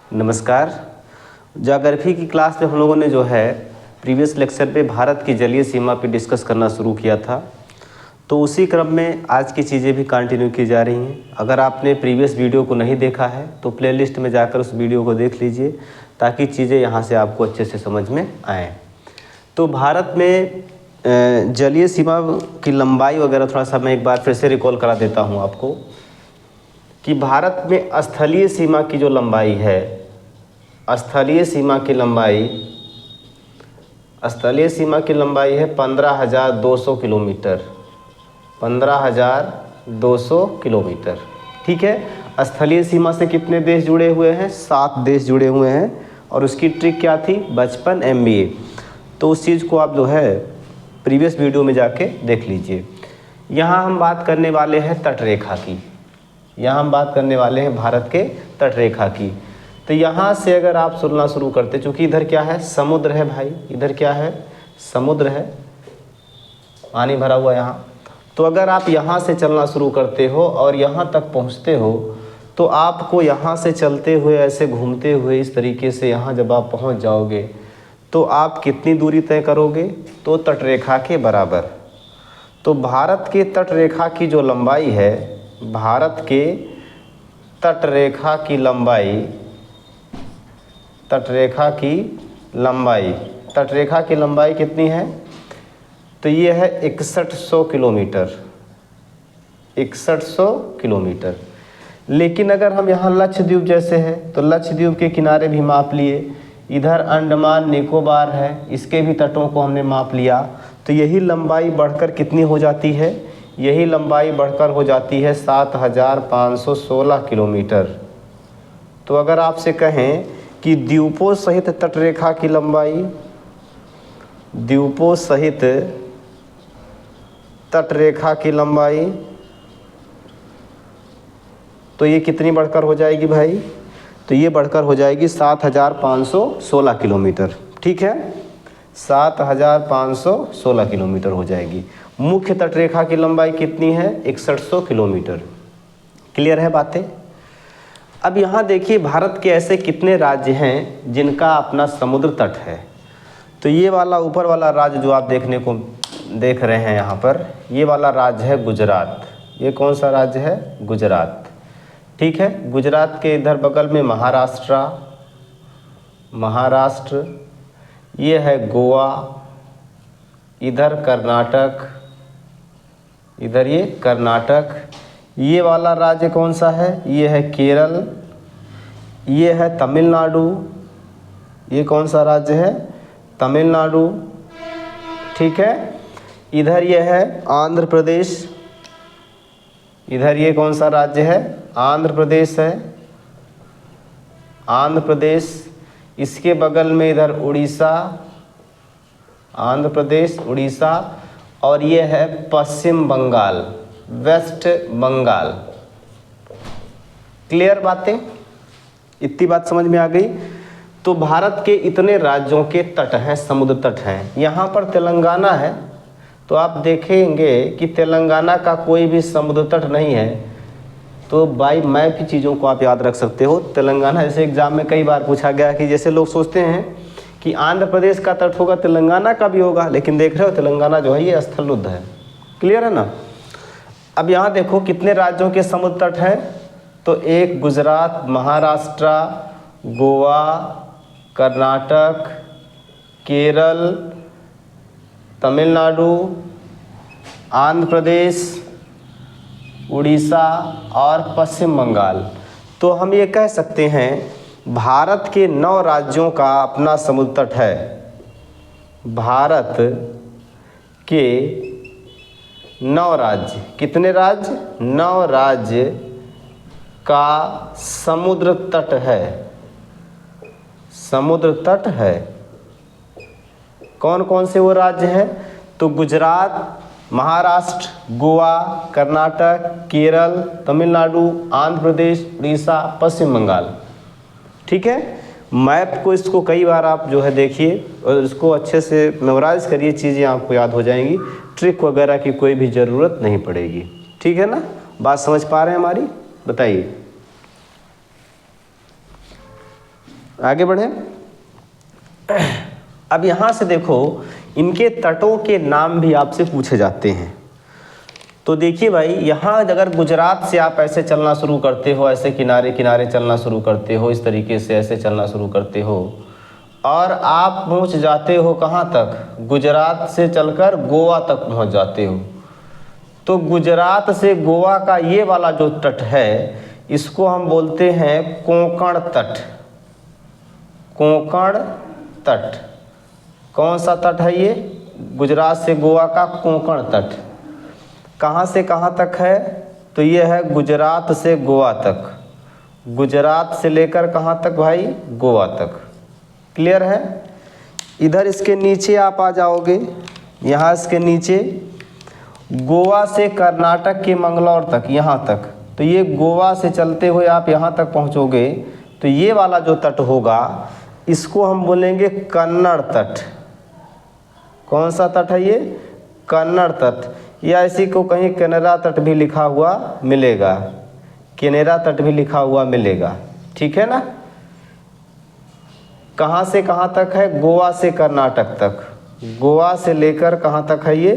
नमस्कार। ज्योग्राफी की क्लास में हम लोगों ने जो है प्रीवियस लेक्चर पे भारत की जलीय सीमा पे डिस्कस करना शुरू किया था, तो उसी क्रम में आज की चीज़ें भी कंटिन्यू की जा रही हैं। अगर आपने प्रीवियस वीडियो को नहीं देखा है तो प्लेलिस्ट में जाकर उस वीडियो को देख लीजिए ताकि चीज़ें यहाँ से आपको अच्छे से समझ में आएँ। तो भारत में जलीय सीमा की लंबाई वगैरह थोड़ा सा मैं एक बार फिर से रिकॉल करा देता हूँ आपको कि भारत में स्थलीय सीमा की जो लंबाई है, स्थलीय सीमा की लंबाई है 15,200 किलोमीटर। 15,200 किलोमीटर, ठीक है। स्थलीय सीमा से कितने देश जुड़े हुए हैं? 7 देश जुड़े हुए हैं। और उसकी ट्रिक क्या थी? बचपन MBA। तो उस चीज़ को आप जो है प्रीवियस वीडियो में जाके देख लीजिए। यहाँ हम बात करने वाले हैं तटरेखा की। यहाँ हम बात करने वाले हैं भारत के तटरेखा की। तो यहाँ से अगर आप सुनना शुरू करते, चूँकि इधर क्या है? समुद्र है भाई। इधर क्या है? समुद्र है, पानी भरा हुआ यहाँ। तो अगर आप यहाँ से चलना शुरू करते हो और यहाँ तक पहुँचते हो तो आपको यहाँ से चलते हुए ऐसे घूमते हुए इस तरीके से यहाँ जब आप पहुँच जाओगे तो आप कितनी दूरी तय करोगे? तो तटरेखा के बराबर। तो भारत के तटरेखा की जो लंबाई है, भारत के तटरेखा की लंबाई कितनी है? तो ये है 6100 किलोमीटर। 6100 किलोमीटर। लेकिन अगर हम यहाँ लक्षद्वीप जैसे है तो लक्षद्वीप के किनारे भी माप लिए, इधर अंडमान निकोबार है, इसके भी तटों को हमने माप लिया, तो यही लंबाई बढ़कर कितनी हो जाती है? यही लंबाई बढ़कर हो जाती है 7,516 किलोमीटर। तो अगर आपसे कहें कि द्वीपों सहित तटरेखा की लंबाई, द्वीपों सहित तटरेखा की लंबाई, तो ये कितनी बढ़कर हो जाएगी भाई? तो ये बढ़कर हो जाएगी 7,516 किलोमीटर, ठीक है। 7,516 किलोमीटर हो जाएगी। मुख्य तटरेखा की लंबाई कितनी है? 6100 किलोमीटर। क्लियर है बातें? अब यहाँ देखिए भारत के ऐसे कितने राज्य हैं जिनका अपना समुद्र तट है। तो ये वाला ऊपर वाला राज्य जो आप देख रहे हैं यहाँ पर, ये वाला राज्य है गुजरात। ये कौन सा राज्य है? गुजरात, ठीक है। गुजरात के इधर बगल में महाराष्ट्र, ये है गोवा, इधर कर्नाटक, इधर ये कर्नाटक। ये वाला राज्य कौन सा है? ये है केरल, ये है तमिलनाडु। ये कौन सा राज्य है? तमिलनाडु, ठीक है। इधर ये है आंध्र प्रदेश। इधर ये कौन सा राज्य है? आंध्र प्रदेश है, आंध्र प्रदेश। इसके बगल में इधर उड़ीसा, आंध्र प्रदेश, उड़ीसा। और ये है पश्चिम बंगाल, वेस्ट बंगाल। क्लियर बातें? इतनी बात समझ में आ गई? तो भारत के इतने राज्यों के तट हैं, समुद्र तट हैं। यहाँ पर तेलंगाना है, तो आप देखेंगे कि तेलंगाना का कोई भी समुद्र तट नहीं है। तो बाई मैप की चीज़ों को आप याद रख सकते हो। तेलंगाना जैसे एग्जाम में कई बार पूछा गया कि जैसे लोग सोचते हैं कि आंध्र प्रदेश का तट होगा, तेलंगाना का भी होगा, लेकिन देख रहे हो तेलंगाना जो है ये स्थलरुद्ध है। क्लियर है ना? अब यहाँ देखो कितने राज्यों के समुद्र तट हैं। तो एक गुजरात, महाराष्ट्र, गोवा, कर्नाटक, केरल, तमिलनाडु, आंध्र प्रदेश, उड़ीसा और पश्चिम बंगाल। तो हम ये कह सकते हैं भारत के 9 राज्यों का अपना समुद्र तट है। भारत के 9 राज्य, कितने राज्य? 9 राज्य का समुद्र तट है। समुद्र तट है। कौन कौन से वो राज्य हैं? तो गुजरात, महाराष्ट्र, गोवा, कर्नाटक, केरल, तमिलनाडु, आंध्र प्रदेश, उड़ीसा, पश्चिम बंगाल, ठीक है। मैप को इसको कई बार आप जो है देखिए और इसको अच्छे से मेमोराइज करिए, चीज़ें आपको याद हो जाएंगी। ट्रिक वगैरह की कोई भी ज़रूरत नहीं पड़ेगी, ठीक है ना? बात समझ पा रहे हैं हमारी? बताइए। आगे बढ़े। अब यहाँ से देखो, इनके तटों के नाम भी आपसे पूछे जाते हैं। तो देखिए भाई, यहाँ अगर गुजरात से आप ऐसे चलना शुरू करते हो, ऐसे किनारे किनारे चलना शुरू करते हो, इस तरीके से ऐसे चलना शुरू करते हो, और आप पहुँच जाते हो कहाँ तक, गुजरात से चलकर गोवा तक पहुँच जाते हो। तो गुजरात से गोवा का ये वाला जो तट है, इसको हम बोलते हैं कोंकण तट। कोंकण तट कौन सा तट है ये, गुजरात से गोवा का कोंकण तट। कहाँ से कहाँ तक है, तो ये है गुजरात से गोवा तक, गुजरात से लेकर कहाँ तक भाई, गोवा तक। क्लियर है। इधर इसके नीचे आप आ जाओगे, यहाँ इसके नीचे गोवा से कर्नाटक के मंगलौर तक, यहाँ तक। तो ये गोवा से चलते हुए आप यहाँ तक पहुँचोगे, तो ये वाला जो तट होगा इसको हम बोलेंगे कन्नड़ तट। कौन सा तट है ये, कन्नड़ तट, या इसी को कहीं केनरा तट भी लिखा हुआ मिलेगा, केनरा तट भी लिखा हुआ मिलेगा। ठीक है ना। कहाँ से कहाँ तक है, गोवा से कर्नाटक तक। गोवा से लेकर कहाँ तक है ये,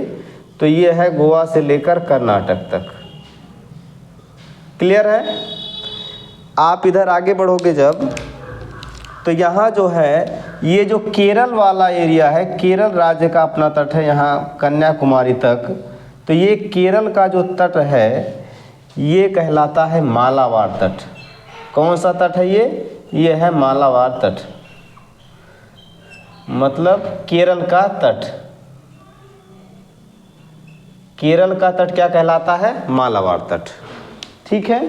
तो ये है गोवा से लेकर कर्नाटक तक। क्लियर है। आप इधर आगे बढ़ोगे जब, तो यहाँ जो है, ये जो केरल वाला एरिया है, केरल राज्य का अपना तट है यहाँ कन्याकुमारी तक। तो ये केरल का जो तट है ये कहलाता है मालाबार तट। कौन सा तट है ये है मालाबार तट, मतलब केरल का तट। केरल का तट क्या कहलाता है, मालाबार तट। ठीक है।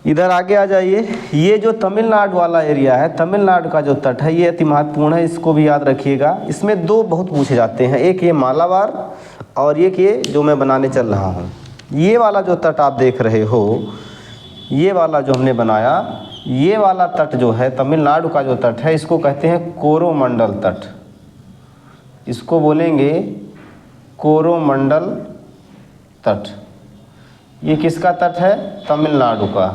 इधर आगे आ जाइए। ये जो तमिलनाडु वाला एरिया है, तमिलनाडु का जो तट है, ये अति महत्वपूर्ण है, इसको भी याद रखिएगा। इसमें दो बहुत पूछे जाते हैं, एक ये मालाबार और एक ये जो मैं बनाने चल रहा हूँ। ये वाला जो तट आप देख रहे हो, ये वाला जो हमने बनाया, ये वाला तट जो है तमिलनाडु का जो तट है, इसको कहते हैं कोरोमंडल तट। इसको बोलेंगे कोरोमंडल तट। ये किसका तट है, तमिलनाडु का।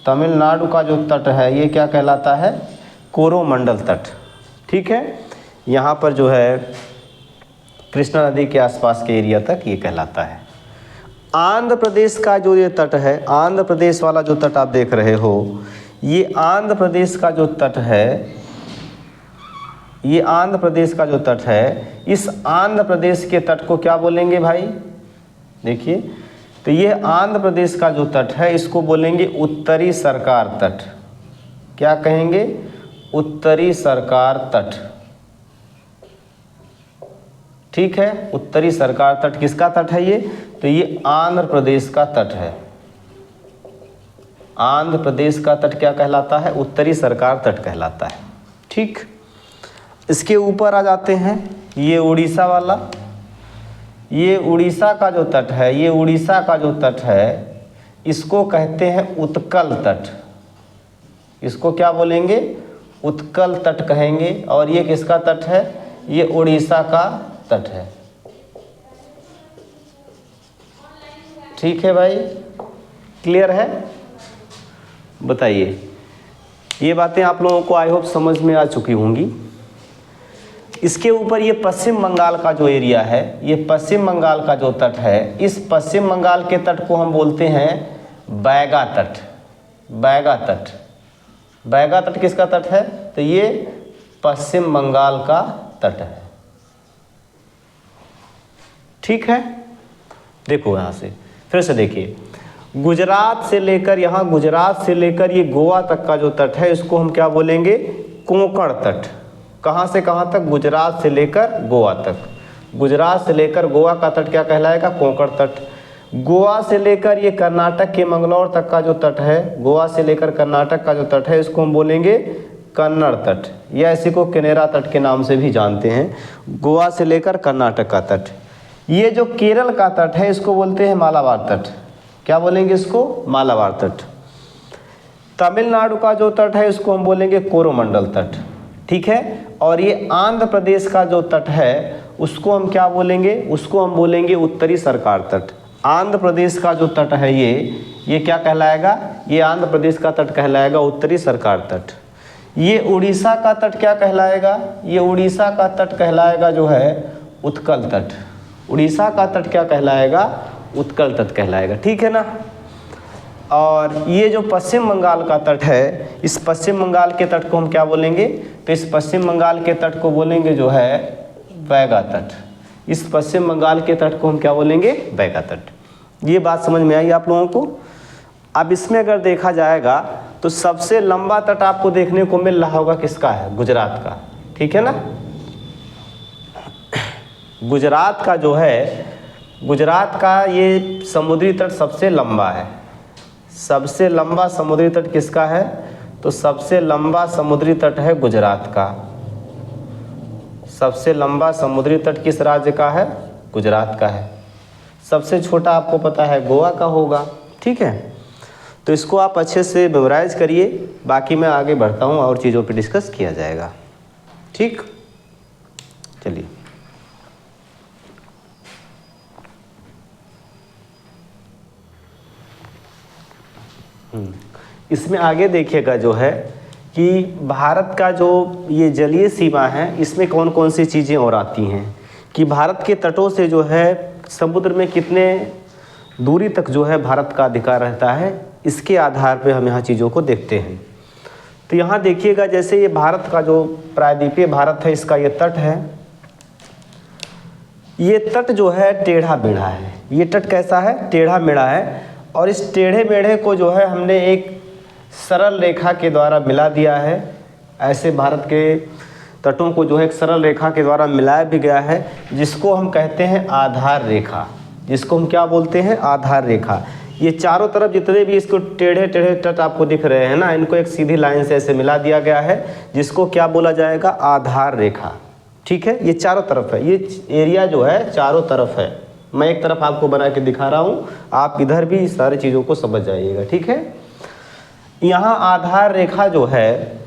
तमिलनाडु का जो तट है ये क्या कहलाता है, कोरोमंडल तट। ठीक है। यहाँ पर जो है कृष्णा नदी के आसपास के एरिया तक ये कहलाता है। आंध्र प्रदेश का जो ये तट है, आंध्र प्रदेश वाला जो तट आप देख रहे हो, ये आंध्र प्रदेश का जो तट है, ये आंध्र प्रदेश का जो तट है, इस आंध्र प्रदेश के तट को क्या बोलेंगे भाई, देखिए। तो ये आंध्र प्रदेश का जो तट है इसको बोलेंगे उत्तरी सरकार तट। क्या कहेंगे, उत्तरी सरकार तट। ठीक है। उत्तरी सरकार तट किसका तट है ये, तो ये आंध्र प्रदेश का तट है। आंध्र प्रदेश का तट क्या कहलाता है, उत्तरी सरकार तट कहलाता है। ठीक। इसके ऊपर आ जाते हैं, ये उड़ीसा वाला, ये उड़ीसा का जो तट है, ये उड़ीसा का जो तट है इसको कहते हैं उत्कल तट। इसको क्या बोलेंगे, उत्कल तट कहेंगे। और ये किसका तट है, ये उड़ीसा का तट है। ठीक है भाई, क्लियर है। बताइए, ये बातें आप लोगों को आई होप समझ में आ चुकी होंगी। इसके ऊपर ये पश्चिम बंगाल का जो एरिया है, ये पश्चिम बंगाल का जो तट है, इस पश्चिम बंगाल के तट को हम बोलते हैं बैगा तट। बैगा तट, बैगा तट किसका तट है, तो ये पश्चिम बंगाल का तट है। ठीक है। देखो यहाँ से फिर से देखिए, गुजरात से लेकर यहाँ, गुजरात से लेकर ये गोवा तक का जो तट है इसको हम क्या बोलेंगे, कोंकण तट। कहाँ से कहाँ तक, गुजरात से लेकर गोवा तक। गुजरात से लेकर गोवा का तट क्या कहलाएगा, कोंकण तट। गोवा से लेकर ये कर्नाटक के मंगलौर तक का जो तट है, गोवा से लेकर कर्नाटक का जो तट है इसको हम बोलेंगे कन्नड़ तट, या इसी को केनेरा तट के नाम से भी जानते हैं। गोवा से लेकर कर्नाटक का तट। ये जो केरल का तट है इसको बोलते हैं मालाबार तट। क्या बोलेंगे इसको, मालाबार तट। तमिलनाडु का जो तट है इसको हम बोलेंगे कोरोमंडल तट। ठीक है। और ये आंध्र प्रदेश का जो तट है उसको हम क्या बोलेंगे, उसको हम बोलेंगे उत्तरी सरकार तट। आंध्र प्रदेश का जो तट है ये क्या कहलाएगा, ये आंध्र प्रदेश का तट कहलाएगा उत्तरी सरकार तट। ये उड़ीसा का तट क्या कहलाएगा, ये उड़ीसा का तट कहलाएगा जो है उत्कल तट। उड़ीसा का तट क्या कहलाएगा, उत्कल तट कहलाएगा, ठीक है ना। और ये जो पश्चिम बंगाल का तट है, इस पश्चिम बंगाल के तट को हम क्या बोलेंगे, तो इस पश्चिम बंगाल के तट को बोलेंगे जो है वैगा तट। इस पश्चिम बंगाल के तट को हम क्या बोलेंगे, वैगा तट। ये बात समझ में आई आप लोगों को। अब इसमें अगर देखा जाएगा तो सबसे लंबा तट आपको देखने को मिल रहा होगा किसका है, गुजरात का, ठीक है ना। गुजरात का जो है, गुजरात का ये समुद्री तट सबसे लंबा है। सबसे लंबा समुद्री तट किसका है, तो सबसे लंबा समुद्री तट है गुजरात का। सबसे लंबा समुद्री तट किस राज्य का है, गुजरात का है। सबसे छोटा आपको पता है गोवा का होगा, ठीक है। तो इसको आप अच्छे से मेमोराइज करिए, बाकी मैं आगे बढ़ता हूँ और चीज़ों पे डिस्कस किया जाएगा, ठीक। चलिए इसमें आगे देखिएगा जो है कि भारत का जो ये जलीय सीमा है, इसमें कौन कौन सी चीज़ें और आती हैं कि भारत के तटों से जो है समुद्र में कितने दूरी तक जो है भारत का अधिकार रहता है, इसके आधार पे हम यहाँ चीज़ों को देखते हैं। तो यहाँ देखिएगा जैसे ये भारत का जो प्रायद्वीपीय भारत है, इसका ये तट है। ये तट जो है टेढ़ा मेढ़ा है। ये तट कैसा है, टेढ़ा मेढ़ा है। और इस टेढ़े मेढ़े को जो है हमने एक सरल रेखा के द्वारा मिला दिया है। ऐसे भारत के तटों को जो है एक सरल रेखा के द्वारा मिलाया भी गया है, जिसको हम कहते हैं आधार रेखा। जिसको हम क्या बोलते हैं, आधार रेखा। ये चारों तरफ जितने भी इसको टेढ़े टेढ़े तट आपको दिख रहे हैं ना, इनको एक सीधी लाइन से ऐसे मिला दिया गया है, जिसको क्या बोला जाएगा, आधार रेखा, ठीक है। ये चारों तरफ है, ये एरिया जो है चारों तरफ है। मैं एक तरफ आपको बना के दिखा रहा हूँ, आप इधर भी सारी चीज़ों को समझ जाइएगा, ठीक है। यहाँ आधार रेखा जो है,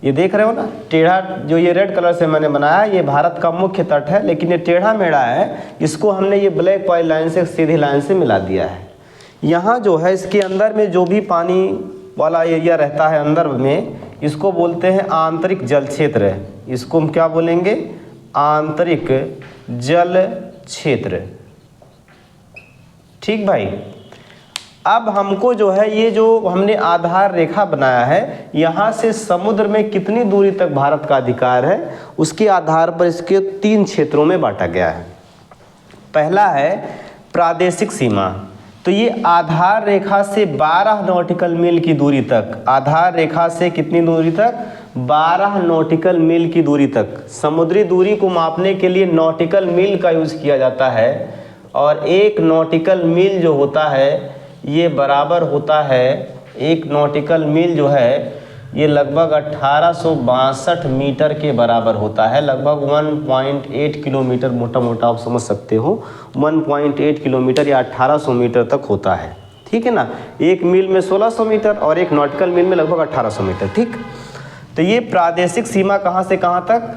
ये देख रहे हो ना, टेढ़ा जो ये रेड कलर से मैंने बनाया, ये भारत का मुख्य तट है, लेकिन ये टेढ़ा मेढ़ा है। इसको हमने ये ब्लैक वाली लाइन से सीधी लाइन से मिला दिया है। यहाँ जो है इसके अंदर में जो भी पानी वाला एरिया रहता है अंदर में, इसको बोलते हैं आंतरिक जल क्षेत्र। इसको हम क्या बोलेंगे, आंतरिक जल क्षेत्र, ठीक भाई। अब हमको जो है ये जो हमने आधार रेखा बनाया है, यहाँ से समुद्र में कितनी दूरी तक भारत का अधिकार है, उसके आधार पर इसके 3 क्षेत्रों में बांटा गया है। पहला है प्रादेशिक सीमा। तो ये आधार रेखा से 12 नॉटिकल मील की दूरी तक, आधार रेखा से कितनी दूरी तक, 12 नॉटिकल मील की दूरी तक। समुद्री दूरी को मापने के लिए नॉटिकल मील का यूज़ किया जाता है, और 1 नॉटिकल मील जो होता है ये बराबर होता है, 1 नॉटिकल मील जो है ये लगभग 1862 मीटर के बराबर होता है। लगभग 1.8 किलोमीटर, मोटा मोटा आप समझ सकते हो, 1.8 किलोमीटर या 1800 मीटर तक होता है, ठीक है ना। 1 मील में 1600 मीटर और 1 नॉटिकल मील में लगभग 1800 मीटर, ठीक। तो ये प्रादेशिक सीमा कहाँ से कहाँ तक,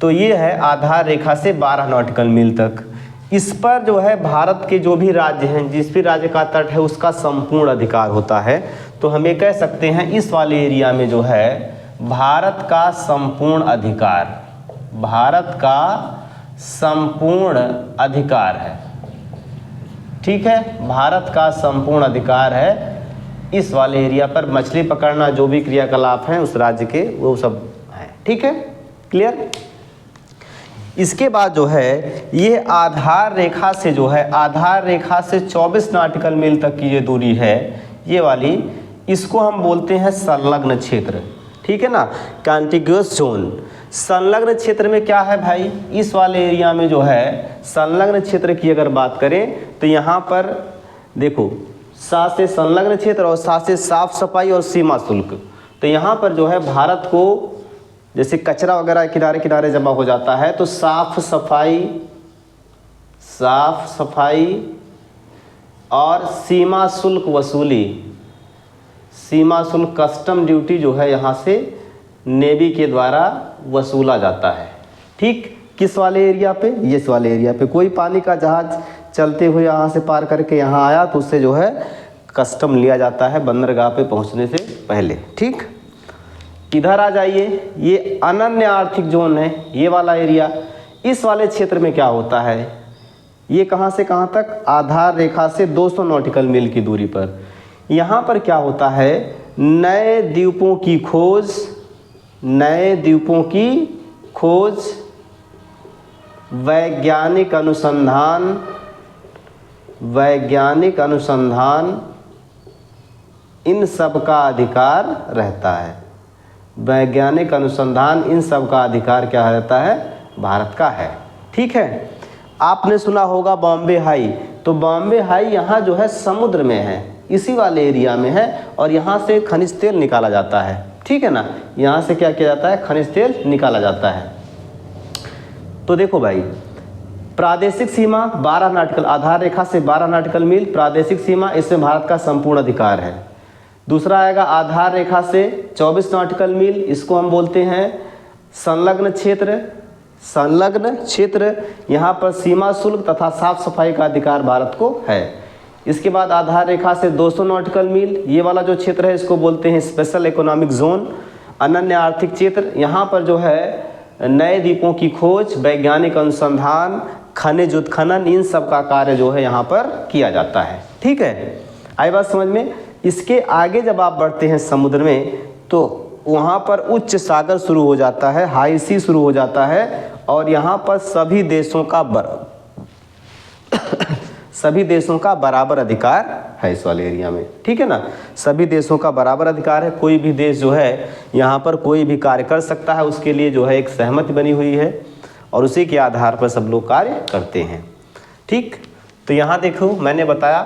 तो ये है आधार रेखा से 12 नॉटिकल मील तक। इस पर जो है भारत के जो भी राज्य हैं, जिस भी राज्य का तट है उसका संपूर्ण अधिकार होता है। तो हम ये कह सकते हैं इस वाले एरिया में जो है भारत का संपूर्ण अधिकार, भारत का संपूर्ण अधिकार है, ठीक है। भारत का संपूर्ण अधिकार है इस वाले एरिया पर। मछली पकड़ना जो भी क्रियाकलाप हैं उस राज्य के, वो सब है, ठीक है, क्लियर। इसके बाद जो है ये आधार रेखा से जो है, आधार रेखा से 24 नॉटिकल मील तक की ये दूरी है, ये वाली, इसको हम बोलते हैं संलग्न क्षेत्र, ठीक है ना, कॉन्टिग्यूअस जोन। संलग्न क्षेत्र में क्या है भाई, इस वाले एरिया में जो है संलग्न क्षेत्र की अगर बात करें तो यहाँ पर देखो, साथ से संलग्न क्षेत्र और साथ से साफ सफाई और सीमा शुल्क। तो यहाँ पर जो है भारत को जैसे कचरा वगैरह किनारे किनारे जमा हो जाता है, तो साफ सफाई और सीमा शुल्क वसूली, सीमा शुल्क कस्टम ड्यूटी जो है यहाँ से नेवी के द्वारा वसूला जाता है, ठीक। किस वाले एरिया पे, इस वाले एरिया पे। कोई पानी का जहाज चलते हुए यहाँ से पार करके यहाँ आया तो उससे जो है कस्टम लिया जाता है बंदरगाह पे पहुंचने से पहले। ठीक, इधर आ जाइए, ये अनन्य आर्थिक जोन है, ये वाला एरिया। इस वाले क्षेत्र में क्या होता है, ये कहाँ से कहाँ तक, आधार रेखा से 200 नॉटिकल मील की दूरी पर। यहाँ पर क्या होता है, नए द्वीपों की खोज, नए द्वीपों की खोज, वैज्ञानिक अनुसंधान, वैज्ञानिक अनुसंधान, इन सब का अधिकार रहता है। वैज्ञानिक अनुसंधान, इन सब का अधिकार क्या रहता है, भारत का है। ठीक है, आपने सुना होगा बॉम्बे हाई, तो बॉम्बे हाई यहाँ जो है समुद्र में है, इसी वाले एरिया में है, और यहाँ से खनिज तेल निकाला जाता है। ठीक है ना, यहाँ से क्या किया जाता है, खनिज तेल निकाला जाता है। तो देखो भाई, प्रादेशिक सीमा 12 नॉटिकल, आधार रेखा से 12 नॉटिकल मील प्रादेशिक सीमा, इसमें भारत का संपूर्ण अधिकार है। दूसरा आएगा आधार रेखा से 24 नॉटिकल मील, इसको हम बोलते हैं संलग्न क्षेत्र। संलग्न क्षेत्र, यहाँ पर सीमा शुल्क तथा साफ सफाई का अधिकार भारत को है। इसके बाद आधार रेखा से 200 नॉटिकल मील, ये वाला जो क्षेत्र है इसको बोलते हैं स्पेशल इकोनॉमिक जोन, अनन्य आर्थिक क्षेत्र। यहाँ पर जो है नए द्वीपों की खोज, वैज्ञानिक अनुसंधान, खनिज उत्खनन, इन सब का कार्य जो है यहाँ पर किया जाता है। ठीक है, आई बात समझ में। इसके आगे जब आप बढ़ते हैं समुद्र में, तो वहाँ पर उच्च सागर शुरू हो जाता है, हाई सी शुरू हो जाता है, और यहाँ पर सभी देशों का बराबर अधिकार है इस वाले एरिया में। ठीक है ना, सभी देशों का बराबर अधिकार है। कोई भी देश जो है यहाँ पर कोई भी कार्य कर सकता है, उसके लिए जो है एक सहमति बनी हुई है, और उसी के आधार पर सब लोग कार्य करते हैं। ठीक, तो यहाँ देखो मैंने बताया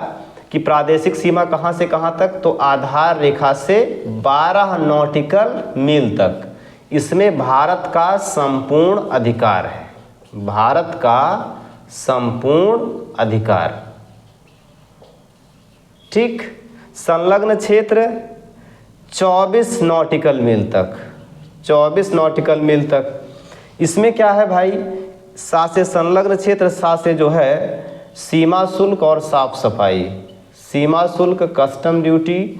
कि प्रादेशिक सीमा कहाँ से कहाँ तक, तो आधार रेखा से 12 नॉटिकल मील तक, इसमें भारत का संपूर्ण अधिकार है, भारत का संपूर्ण अधिकार। ठीक, संलग्न क्षेत्र 24 नॉटिकल मील तक, 24 नॉटिकल मील तक। इसमें क्या है भाई, साथ से संलग्न क्षेत्र, साथ से जो है सीमा शुल्क और साफ सफाई, सीमा शुल्क, कस्टम ड्यूटी,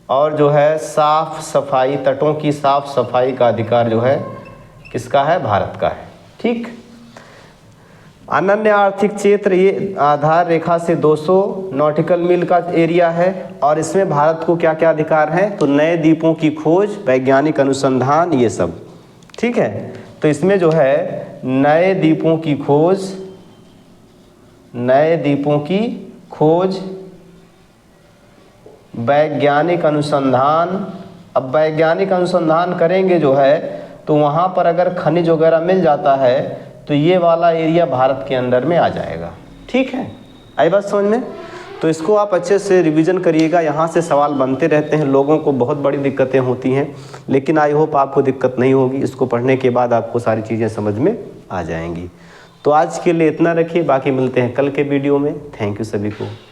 और जो है साफ सफाई, तटों की साफ सफाई का अधिकार जो है किसका है, भारत का है। ठीक, अनन्य आर्थिक क्षेत्र, ये आधार रेखा से 200 नॉटिकल मील का एरिया है, और इसमें भारत को क्या क्या अधिकार है, तो नए द्वीपों की खोज, वैज्ञानिक अनुसंधान, ये सब। ठीक है, तो इसमें जो है नए द्वीपों की खोज, नए द्वीपों की खोज, वैज्ञानिक अनुसंधान। अब वैज्ञानिक अनुसंधान करेंगे जो है, तो वहाँ पर अगर खनिज वगैरह मिल जाता है, तो ये वाला एरिया भारत के अंदर में आ जाएगा। ठीक है, आई बात समझ में। तो इसको आप अच्छे से रिवीजन करिएगा, यहाँ से सवाल बनते रहते हैं, लोगों को बहुत बड़ी दिक्कतें होती हैं, लेकिन आई होप आपको दिक्कत नहीं होगी। इसको पढ़ने के बाद आपको सारी चीज़ें समझ में आ जाएंगी। तो आज के लिए इतना रखिए, बाकी मिलते हैं कल के वीडियो में। थैंक यू सभी को।